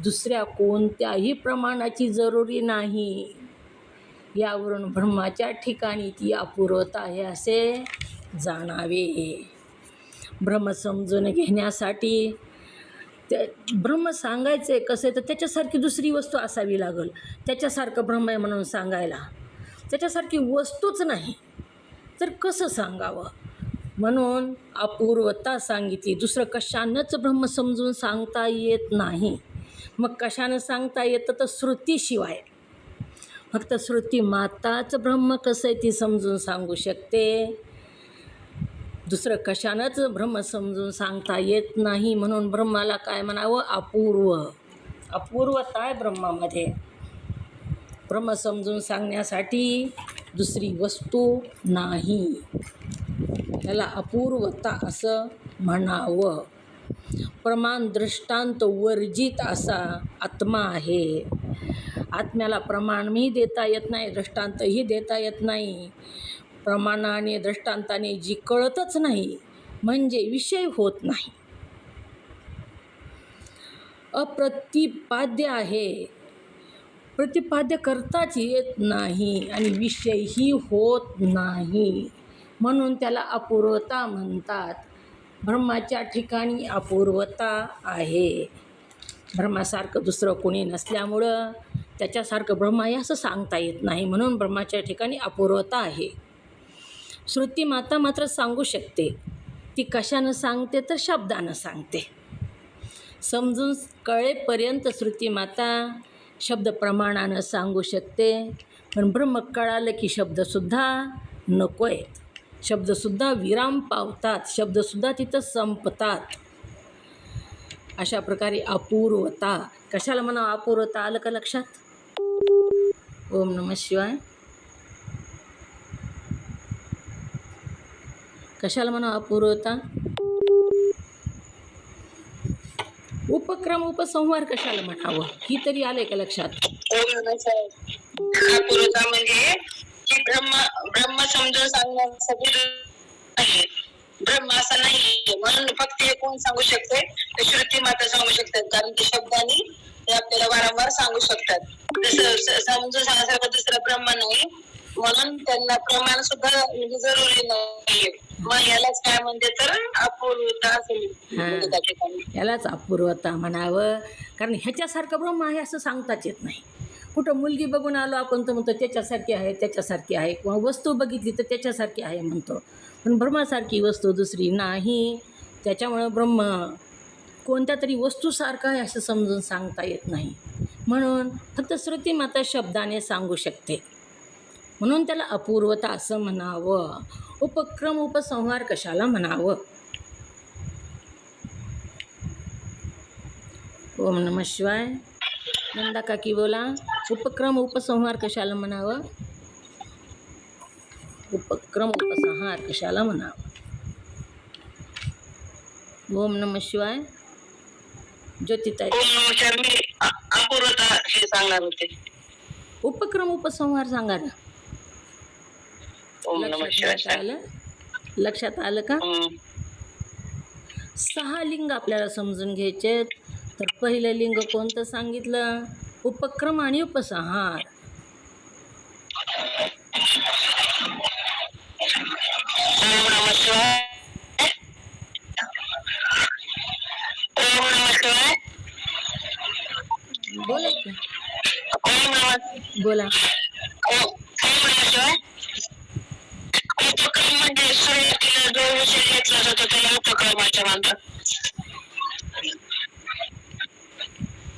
दुसऱ्या कोणत्याही प्रमाणाची जरुरी नाही. यावरून ब्रह्माच्या ठिकाणी ती अपूर्वता आहे असे जाणावे. ब्रह्म समजून घेण्यासाठी ब्रह्म सांगायचं आहे कसं आहे तर त्याच्यासारखी दुसरी वस्तू असावी लागेल. त्याच्यासारखं ब्रह्म आहे म्हणून सांगायला त्याच्यासारखी वस्तूच नाही तर कसं सांगावं. म्हणून अपूर्वता सांगितली. दुसरं कशानंच ब्रह्म समजून सांगता येत नाही. मग कशानं सांगता येतं तर श्रुतीशिवाय. फक्त श्रुती माताच ब्रह्म कसं आहे ती समजून सांगू शकते. दुसरं कशानंच ब्रह्म समजून सांगता येत नाही. म्हणून ब्रह्माला काय म्हणावं अपूर्व. अपूर्वता आहे ब्रह्मामध्ये. ब्रह्म समजून सांगण्यासाठी दुसरी वस्तू नाही. त्याला अपूर्वता असं म्हणावं. प्रमाण दृष्टांत वर्जित असा आत्मा आहे. आत्म्याला प्रमाणही देता येत नाही, दृष्टांतही देता येत नाही. प्रमाणाने दृष्टांताने जी कळतच नाही म्हणजे विषय होत नाही. अप्रतिपाद्य आहे. प्रतिपाद्य करताच येत नाही आणि विषयही होत नाही. म्हणून त्याला अपूर्वता म्हणतात. ब्रह्माच्या ठिकाणी अपूर्वता आहे. ब्रह्मासारखं दुसरं कोणी नसल्यामुळं त्याच्यासारखं ब्रह्म आहे असं सांगता येत नाही. म्हणून ब्रह्माच्या ठिकाणी अपूर्वता आहे. श्रुती माता मात्र सांगू शकते. ती कशानं सांगते तर शब्दानं सांगते. समजून कळेपर्यंत श्रुती माता शब्द प्रमाणानं सांगू शकते. पण ब्रह्म कळालं की शब्दसुद्धा नको आहेत. शब्दसुद्धा विराम पावतात. शब्दसुद्धा तिथं संपतात. अशा प्रकारे अपूर्वता. कशाला म्हणा अपूर्वता आलं का लक्षात? ओम नमः शिवाय. कशाला म्हणा अपूर्वता? उपक्रम उपसंहार कशाला म्हणावं ही तरी आले का लक्षात? अपूर्वता म्हणजे की ब्रह्म समजून सांगण्यासाठी आहे. ब्रह्म असं नाही म्हणून फक्त हे कोण सांगू शकते श्रुती माता सांगू शकतात. कारण ते शब्दांनी ते आपल्याला वारंवार सांगू शकतात. जसं समजून सांगण्यासारखं दुसरं ब्रह्म नाही म्हणून त्यांना प्रमाण सुद्धा म्हणजे जरुरी नाही. मग यालाच काय म्हणते तर अपूर्वता असेल. यालाच अपूर्वता म्हणावं. कारण ह्याच्यासारखं ब्रह्म आहे असं सांगताच येत नाही. कुठं मुलगी बघून आलो आपण तर म्हणतो त्याच्यासारखी आहे त्याच्यासारखी आहे, किंवा वस्तू बघितली तर त्याच्यासारखी आहे म्हणतो. पण ब्रह्मासारखी वस्तू दुसरी नाही. त्याच्यामुळं ब्रह्म कोणत्या तरी वस्तूसारखं आहे असं समजून सांगता येत नाही. म्हणून फक्त श्रुती माता शब्दाने सांगू शकते. म्हणून त्याला अपूर्वता असं म्हणावं. उपक्रम उपसंहार कशाला म्हणावं? ओम नमः शिवाय. नंदा काकी बोला. उपक्रम उपसंहार कशाला म्हणावं? उपक्रम उपसंहार कशाला म्हणावं? ओम नमः शिवाय. ज्योतिताई. अपूर्वता हे सांगणार होते. उपक्रम उपसंहार सांगा ना. लक्षात आलं का? 6 लिंग आपल्याला समजून घ्यायचे. तर पहिलं लिंग कोणतं सांगितलं? उपक्रम आणि उपसंहार. बोला. करतो त्याला उपक्रमाच्या म्हणतात.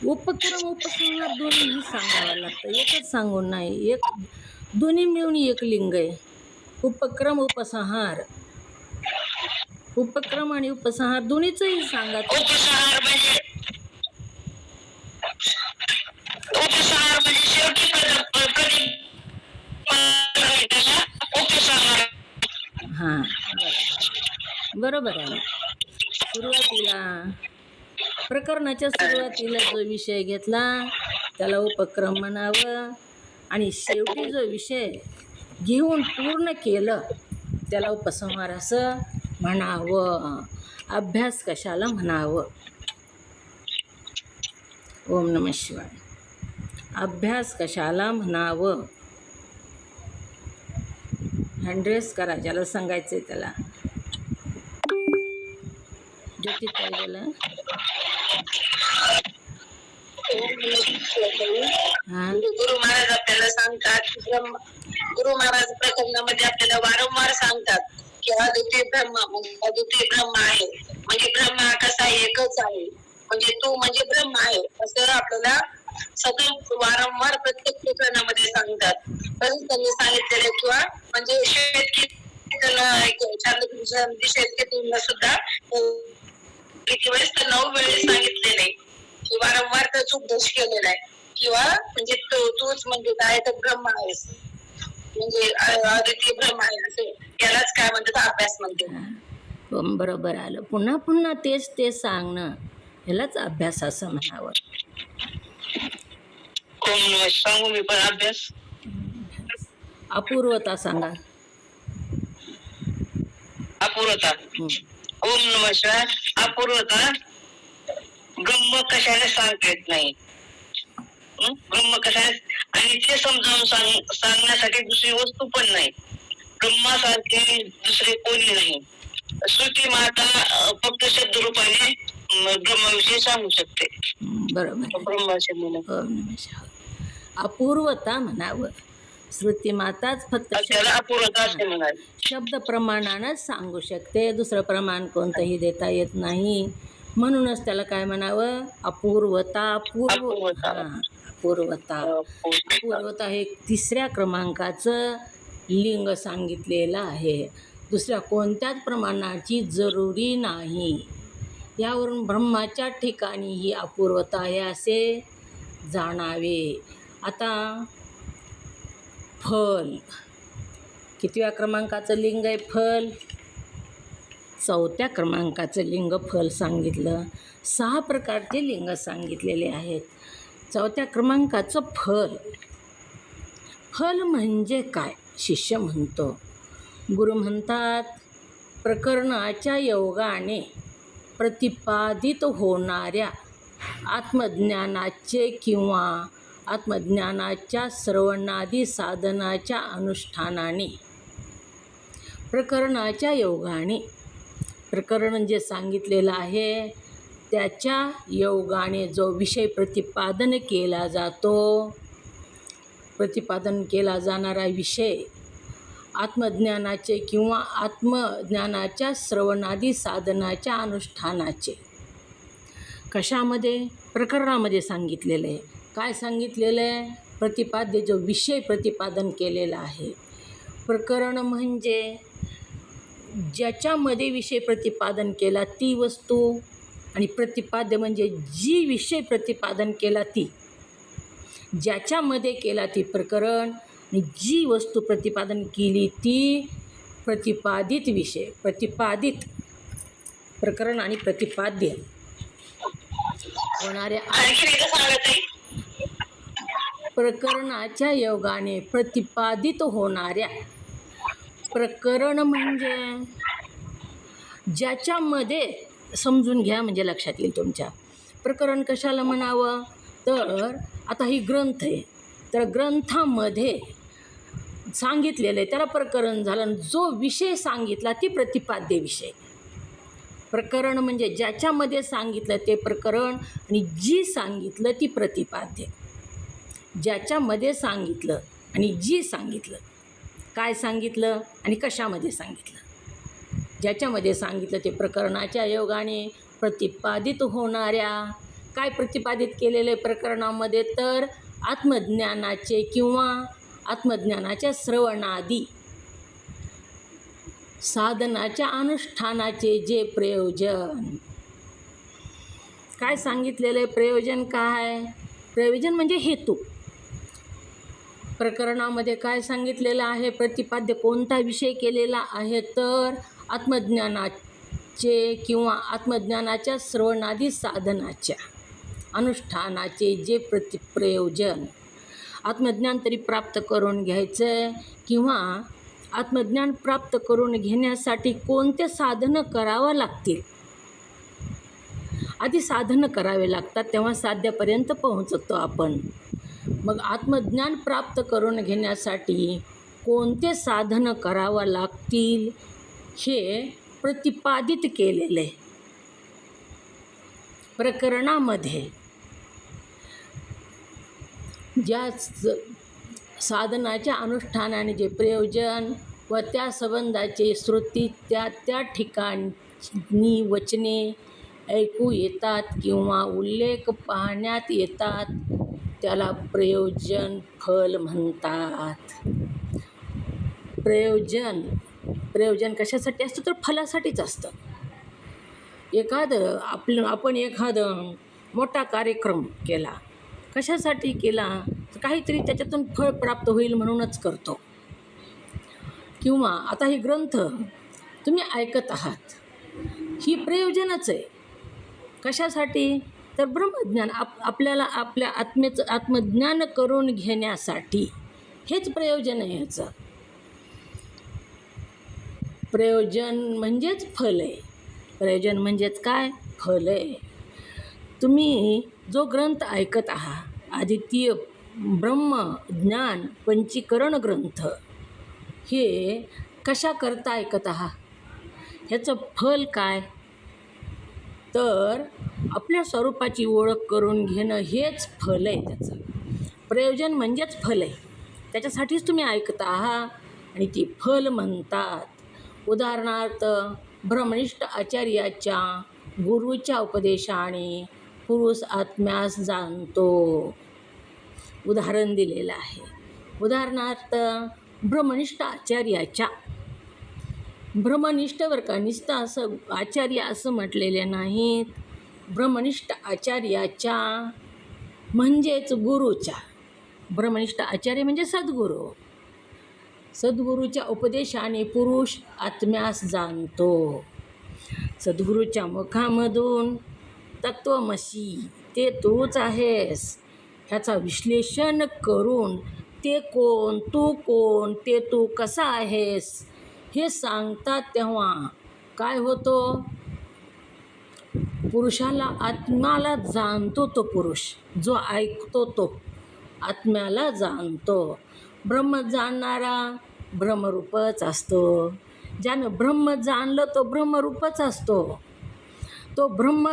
उपक्रम उपसंहार दोन्हीही सांगावं लागतं, एकच सांगून नाही. एक दोन्ही मिळून एक लिंग आहे. उपक्रम उपसंहार, उपक्रम आणि उपसंहार दोन्हीचंही सांगा. उपसंहार म्हणजे शेवटी उपसंहार. हां, बरोबर आहे. सुरुवातीला प्रकरणाच्या सुरुवातीला जो विषय घेतला त्याला उपक्रम म्हणावं आणि शेवटी जो विषय घेऊन पूर्ण केलं त्याला उपसंहार असं म्हणावं. अभ्यास कशाला म्हणावं? ओम नमः शिवाय. अभ्यास कशाला म्हणावं? हँड्रेस करा ज्याला सांगायचंय त्याला. ज्योती काय बोला? गुरु महाराज आपल्याला सांगतात, गुरु महाराज प्रकरणामध्ये आपल्याला वारंवार सांगतात की अद्वितीय ब्रह्म आहे. म्हणजे ब्रह्म कसा एकच आहे, म्हणजे तू म्हणजे ब्रह्म आहे असं आपल्याला सतत वारंवार प्रत्येक प्रकरणामध्ये सांगतात. तरी त्यांनी सांगितलेले किंवा म्हणजे शेतकऱ्यांना सुद्धा किती वेळेस तर 9 वेळेस सांगितलेले की वारंवार त्याचा उपदेश केलेला आहे. किंवा म्हणजे तूच म्हणजे काय तर ब्रह्म आहेस, म्हणजे अद्वितीय ब्रह्म आहे असे त्यालाच काय म्हणतात अभ्यास म्हणते. बरोबर आलं. पुन्हा पुन्हा तेच ते सांगणं ह्यालाच अभ्यास असं म्हणावं. सांगू मी पण अभ्यास. अपूर्वता सांगा. अपूर्वता. ओम नमः शिवाय. अपूर्वता ब्रह्म कशाने सांगता येत नाही. ब्रह्म कशाने आणि ते समजावून सांगण्यासाठी दुसरी वस्तू पण नाही. ब्रह्मासारखे दुसरे कोणी नाही. श्रुती माता फक्त शब्द रूपाने ब्रह्माविषयी सांगू शकते. बरोबर. अपूर्वता म्हणावं. श्रुती माताच फक्त शब्द प्रमाणानंच सांगू शकते, दुसरं प्रमाण कोणतंही देता येत नाही. म्हणूनच त्याला काय म्हणावं? अपूर्वता. अपूर्वता हे 3ऱ्या क्रमांकाचं लिंग सांगितलेलं आहे. दुसऱ्या कोणत्याच प्रमाणाची जरुरी नाही. यावरून ब्रह्माच्या ठिकाणी ही अपूर्वता आहे असे जाणावे. आता फल कितव्या क्रमांकाचं लिंग आहे? फल 4थ्या क्रमांकाचं लिंग फल सांगितलं. 6 प्रकारचे लिंग सांगितलेले आहेत. 4थ्या क्रमांकाचं फल. फल म्हणजे काय? शिष्य म्हणतो. गुरु म्हणतात प्रकरणाच्या योगाने प्रतिपादित होणाऱ्या आत्मज्ञानाचे किंवा आत्मज्ञानाच्या श्रवणादी साधनाच्या अनुष्ठानाने, प्रकरणाच्या योगाने, प्रकरण जे सांगितलेलं आहे त्याच्या योगाने जो विषय प्रतिपादन केला जातो, प्रतिपादन केला जाणारा विषय आत्मज्ञानाचे किंवा आत्मज्ञानाच्या श्रवणादी साधनाच्या अनुष्ठानाचे. कशामध्ये? प्रकरणामध्ये सांगितलेलं आहे. काय सांगितलेलं आहे? प्रतिपाद्य जो विषय प्रतिपादन केलेला आहे. प्रकरण म्हणजे ज्याच्यामध्ये विषय प्रतिपादन केला ती वस्तू, आणि प्रतिपाद्य म्हणजे जी विषय प्रतिपादन केला ती, ज्याच्यामध्ये केला ती प्रकरण, आणि जी वस्तू प्रतिपादन केली ती प्रतिपादित विषय. प्रतिपादित प्रकरण आणि प्रतिपाद्य होणाऱ्या प्रकरणाच्या योगाने प्रतिपादित होणाऱ्या. प्रकरण म्हणजे ज्याच्यामध्ये, समजून घ्या म्हणजे लक्षात येईल तुमच्या. प्रकरण कशाला म्हणावं? तर आता ही ग्रंथ आहे, तर ग्रंथामध्ये सांगितलेलं आहे त्याला प्रकरण झालं. जो विषय सांगितला ती प्रतिपाद्य विषय. प्रकरण म्हणजे ज्याच्यामध्ये सांगितलं ते प्रकरण, आणि जी सांगितलं ती प्रतिपाद्य. ज्याच्यामध्ये सांगितलं आणि जी सांगितलं, काय सांगितलं आणि कशामध्ये सांगितलं. ज्याच्यामध्ये सांगितलं ते प्रकरणाच्या योगाने प्रतिपादित होणाऱ्या, काय प्रतिपादित केलेले प्रकरणामध्ये, तर आत्मज्ञानाचे किंवा आत्मज्ञानाच्या श्रवणादी साधनाच्या अनुष्ठानाचे जे प्रयोजन, काय सांगितलेलं प्रयोजन, काय प्रयोजन म्हणजे हेतू. प्रकरणामध्ये काय सांगितलेलं आहे, प्रतिपाद्य कोणता विषय केलेला आहे, तर आत्मज्ञानाचे किंवा आत्मज्ञानाच्या श्रवणादी साधनाच्या अनुष्ठानाचे जे प्रयोजन. आत्मज्ञान तरी प्राप्त करून घ्यायचं किंवा आत्मज्ञान प्राप्त करून घेण्यासाठी कोणते साधनं करावं लागतील. आधी साधनं करावे लागतात, तेव्हा साध्यापर्यंत पोहोचतो आपण. मग आत्मज्ञान प्राप्त करून घेण्यासाठी कोणते साधनं करावं लागतील हे प्रतिपादित केलेले प्रकरणामध्ये. ज्या साधनाच्या अनुष्ठानाने जे प्रयोजन व त्या संबंधाचे श्रुती त्या ठिकाणी वचने ऐकू येतात किंवा उल्लेख पाहण्यात येतात, त्याला प्रयोजन फल म्हणतात. प्रयोजन कशासाठी असतं, तर फलासाठीच असतं. आपण एखादं मोठा कार्यक्रम केला, कशासाठी केला, तर काहीतरी त्याच्यातून फळ प्राप्त होईल म्हणूनच करतो. किंवा आता हे ग्रंथ तुम्ही ऐकत आहात, ही प्रयोजनच आहे. कशासाठी, तर ब्रह्मज्ञान, आपल्याला आपल्या आत्मज्ञान करून घेण्यासाठी. हेच प्रयोजन आहे ह्याचं. प्रयोजन म्हणजेच फल आहे. प्रयोजन म्हणजेच काय, फल आहे. तुम्ही जो ग्रंथ ऐकत आहात, आदित्य ब्रह्मज्ञान पंचीकरण ग्रंथ, हे कशा करता ऐकत आहात, ह्याचं फल काय, तर आपल्या स्वरूपाची ओळख करून घेणं हेच फल आहे त्याचं. प्रयोजन म्हणजेच फल आहे, त्याच्यासाठीच तुम्ही ऐकत आहात आणि ती फल म्हणतात. उदाहरणार्थ, ब्रह्मनिष्ठ आचार्याच्या गुरुच्या उपदेशाने पुरुष आत्म्यास जाणतो. उदाहरण दिलेलं आहे. उदाहरणार्थ, ब्रह्मनिष्ठ आचार्याच्या, ब्रह्मनिष्ठ वर का निष्ठा असं आचार्य असं म्हटलेले नाहीत, ब्रह्मनिष्ठ आचार्याच्या म्हणजेच गुरुच्या. ब्रह्मनिष्ठ आचार्य म्हणजे सद्गुरू. सद्गुरूच्या उपदेशाने पुरुष आत्म्यास जाणतो. सद्गुरूच्या मुखामधून तत्वमसी, ते तूच आहेस, ह्याचा विश्लेषण करून ते कोण, तू कोण, ते तू कसा आहेस हे सांगतात. तेव्हा काय होतो, पुरुषाला आत्म्याला जाणतो. तो पुरुष जो ऐकतो तो आत्म्याला जाणतो. ब्रह्म जाणणारा ब्रह्मरूपच असतो. ज्यानं ब्रह्म जाणलं तो ब्रह्मरूपच असतो. तो ब्रह्म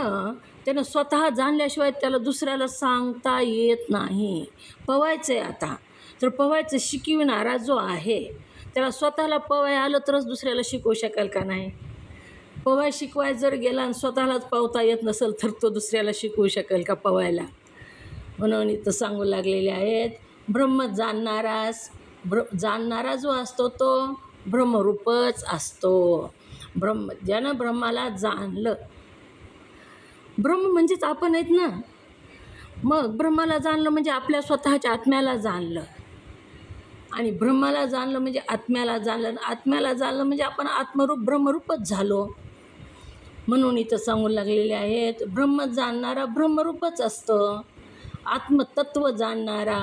त्यानं स्वतः जाणल्याशिवाय त्याला दुसऱ्याला सांगता येत नाही. पवायचं आहे आता, तर पवायचं शिकविणारा जो आहे, त्याला स्वतःला पवाय आलं तरच दुसऱ्याला शिकवू शकेल का नाही. पवाय शिकवाय जर गेला आणि स्वतःलाच पवता येत नसेल तर तो दुसऱ्याला शिकवू शकेल का पवायला. म्हणून इथं सांगू लागलेले आहेत, ब्रह्म जाणणारा जो असतो तो ब्रह्मरूपच असतो. ज्यानं ब्रह्माला जाणलं, ब्रह्म म्हणजेच आपण आहेत ना. मग ब्रह्माला जाणलं म्हणजे आपल्या स्वतःच्या आत्म्याला जाणलं, आणि ब्रह्माला जाणलं म्हणजे आत्म्याला जाणलं, आत्म्याला जाणलं म्हणजे आपण आत्मरूप ब्रह्मरूपच झालो. म्हणून इथं सांगू लागलेले आहेत, ब्रह्म जाणणारा ब्रह्मरूपच असतं. आत्मतत्व जाणणारा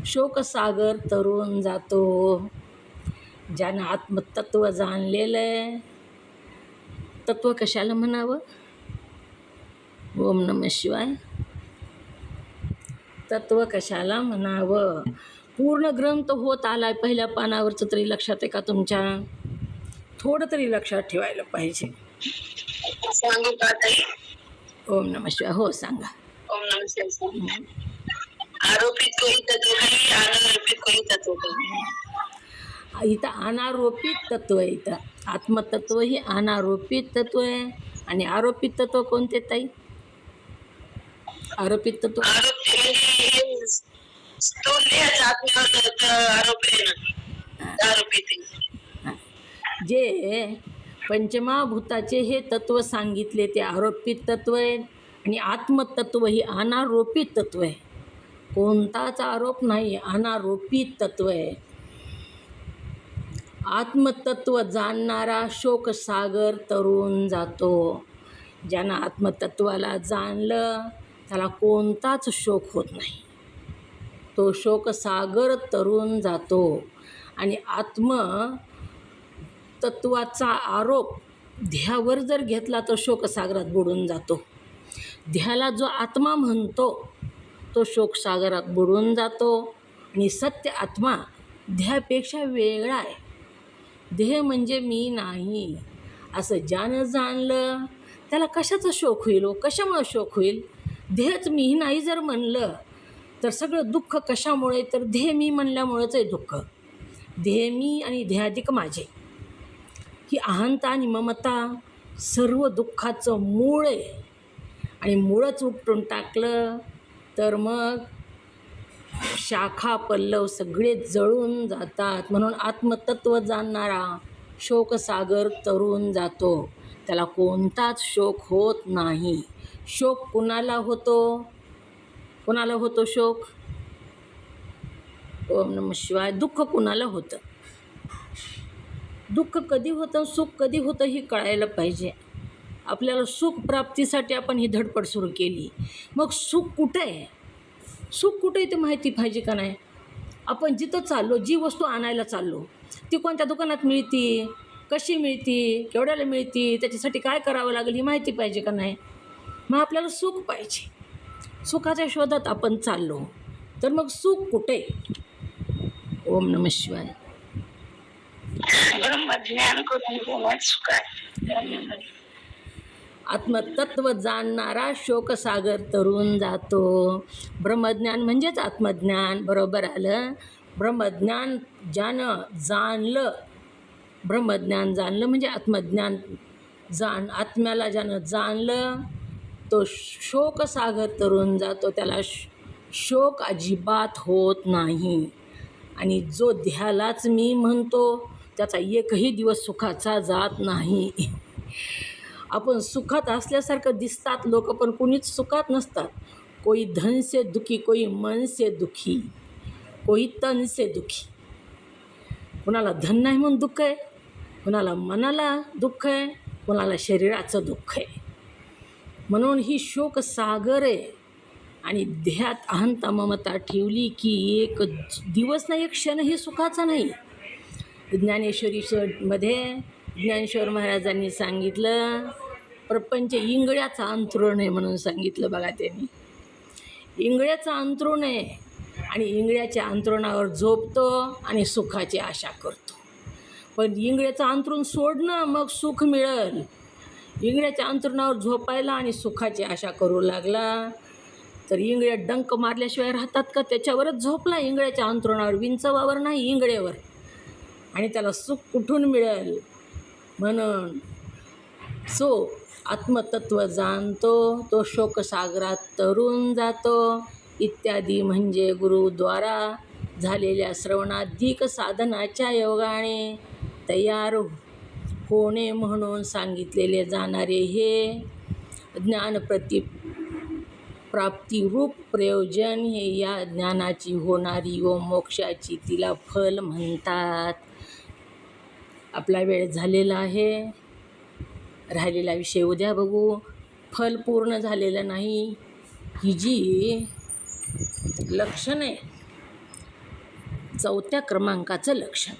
शोकसागर तरून जातो. ज्यानं आत्मतत्व जाणलेलं आहे, तत्व कशाला म्हणावं, ओम नमः शिवाय, तत्व कशाला म्हणावं. पूर्ण ग्रंथ होत आलाय, पहिल्या पानावरचं तरी लक्षात आहे का तुमच्या, थोडं तरी लक्षात ठेवायला पाहिजे. सांगू का ताई? ओम नमः शिवाय. हो सांगा. ओम नमः शिवाय. आरोपित कोई तत्व काही, अनारोपित कोई तत्व काही. इथं अनारोपित तत्व आहे. इथं आत्मतत्व ही अनारोपित तत्व आहे. आणि आरोपित तत्व कोणते ताई? आरोपित तत्व आरोप म्हणजे हे स्थूल देहाचा आत्म्यावर आरोप आहे ना, आरोपित आहे. जे पंचमहाभूताचे हे तत्व सांगितले ते आरोपित तत्व आहे. आणि आत्मतत्व ही अनारोपित तत्व आहे. कोणताच आरोप नाही, अनारोपित तत्व आहे. आत्मतत्व जाणणारा शोकसागर तरून जातो. ज्यानं आत्मतत्वाला जाणलं त्याला कोणताच शोक होत नाही. तो शोकसागर तरून जातो. आणि आत्मतत्वाचा आरोप ध्येयावर जर घेतला तर शोकसागरात बुडून जातो. ध्येयाला जो आत्मा म्हणतो तो शोकसागरात बुडून जातो. आणि सत्य आत्मा ध्येयापेक्षा वेगळा आहे. ध्येय म्हणजे मी नाही असं ज्यानं जाणलं त्याला कशाचा शोक होईल हो? कशामुळे शोक होईल? ध्येयच मी नाही जर म्हणलं तर सगळं दुःख कशामुळे? तर ध्येय मी म्हणल्यामुळेच आहे दुःख. ध्येय मी आणि ध्येयाधिक माझे ही अहंता आणि ममता सर्व दुःखाचं मूळ आहे. आणि मूळच उपटून टाकलं तर मग शाखा पल्लव सगळे जळून जातात. म्हणून आत्मतत्व जाणणारा शोकसागर तरून जातो. त्याला कोणताच शोक होत नाही. शोक कुणाला होतो? कुणाला होतो शोक? ओम नमः शिवाय. दुःख कुणाला होतं? दुःख कधी होतं, सुख कधी होतं हे कळायला पाहिजे. आपल्याला सुख प्राप्तीसाठी आपण ही धडपड सुरू केली. मग सुख कुठं आहे? सुख कुठं आहे ते माहिती पाहिजे का नाही? आपण जिथं चाललो, जी वस्तू आणायला चाललो ती कोणत्या दुकानात मिळते, कशी मिळते, केवढ्याला मिळते, त्याच्यासाठी काय करावं लागेल ही माहिती पाहिजे का नाही? मग आपल्याला सुख पाहिजे. सुखाच्या शोधात आपण चाललो तर मग सुख कुठे? ओम नमः शिवाय. ब्रह्मज्ञान करून घेण्यात सुख आहे. आत्मतत्व जाणणारा शोकसागर तरून जातो. ब्रह्मज्ञान म्हणजेच आत्मज्ञान. बरोबर आलं. ब्रह्मज्ञान ज्यानं जाणलं, ब्रह्मज्ञान जाणलं म्हणजे आत्मज्ञान आत्म्याला ज्यानं जाणलं तो शोकसागर तरून जातो. त्याला शोक अजिबात होत नाही. आणि जो ध्येयालाच मी म्हणतो त्याचा एकही दिवस सुखाचा जात नाही. आपण सुखात असल्यासारखं दिसतात लोक, पण कोणीच सुखात नसतात. कोई धन से दुखी, कोई मन से दुखी, कोई तन से दुखी. कुणाला धन नाही म्हणून दुःख आहे, कुणाला मनाला दुःख आहे, कुणाला शरीराचं दुःख आहे. म्हणून ही शोकसागर आहे. आणि ध्येयात अहंता ममता ठेवली की एक दिवस नाही, एक क्षणही सुखाचा नाही. ज्ञानेश्वरीमध्ये ज्ञानेश्वर महाराजांनी सांगितलं प्रपंच इंगळ्याचं अंथरुण आहे म्हणून सांगितलं. बघा त्यांनी इंगळ्याचं अंथरुण आहे. आणि इंगळ्याच्या अंथरुणावर झोपतो आणि सुखाची आशा करतो. पण इंगळ्याचं अंथरुण सोडणं मग सुख मिळेल. इंगळ्याच्या अंथरुणावर झोपायला आणि सुखाची आशा करू लागला तर इंगळ्या डंक मारल्याशिवाय राहतात का? त्याच्यावरच झोपला इंगळ्याच्या अंथरुणावर, विंचवावर नाही, इंगळ्यावर. आणि त्याला सुख कुठून मिळेल? म्हणून आत्मतत्व जाणतो तो शोकसागरात तरून जातो. इत्यादी म्हणजे गुरुद्वारा झालेल्या श्रवणाधिक साधनाच्या योगाने तयार होणे म्हणून सांगितलेले जाणारे हे प्राप्तिरूप प्रयोजन हे या ज्ञानाची होणारी व मोक्षाची तिला फल म्हणतात. आपला वेळ झालेला आहे. राहिलेला विषय उद्या बघू. फल पूर्ण झालेलं नाही. ही जी लक्षण आहे 4थ्या क्रमांकाचं लक्षण.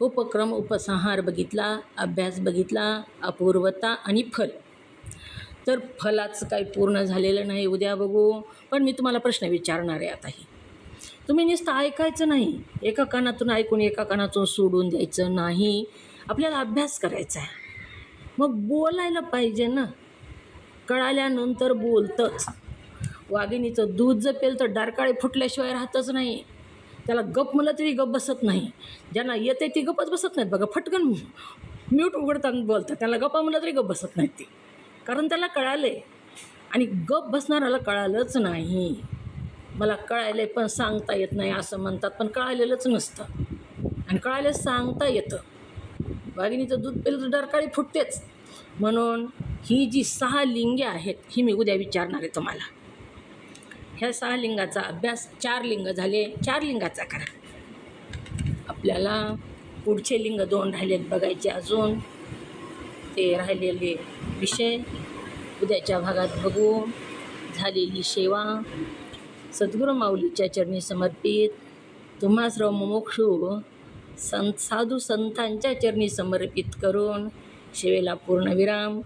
उपक्रम उपसंहार बघितला, अभ्यास बघितला, अपूर्वता आणि फल. तर फलाचं काही पूर्ण झालेलं नाही, उद्या बघू. पण मी तुम्हाला प्रश्न विचारणार आहे आताही. तुम्ही नुसतं ऐकायचं नाही, एका कानातून ऐकून एका कानातून सोडून द्यायचं नाही. आपल्याला अभ्यास करायचा आहे. मग बोलायला पाहिजे ना. कळाल्यानंतर बोलतंच. वाघिणीचं दूध जपेल तर डारकाळे फुटल्याशिवाय राहतच नाही. त्याला गप म्हणलं तरी गप बसत नाही. ज्यांना येते ती गपच बसत नाहीत बघा, फटकन म्यूट उघडताना बोलतात. त्याला गप्पा म्हणलं तरी गप बसत नाहीत ती, कारण त्याला कळालं आहे. आणि गप बसणाऱ्याला कळालंच नाही. मला कळायलं पण सांगता येत नाही असं म्हणतात, पण कळालेलंच नसतं आणि कळायला सांगता येतं. वाघिणीचं दूध पिलं तर डरकाळी फुटतेच. म्हणून ही जी 6 लिंगे आहेत ही मी उद्या विचारणार आहे तुम्हाला. ह्या 6 लिंगाचा अभ्यास, 4 लिंग झाले, 4 लिंगाचा करा. आपल्याला पुढचे लिंग 2 राहिलेत बघायचे अजून. ते राहिलेले विषय उद्याच्या भागात बघू. झालेली सेवा सद्गुरू माऊलीच्या चरणी समर्पित. तुम्हा सर्व मुमुक्षू साधू संतांच्या चरणी समर्पित करून सेवेला पूर्णविराम.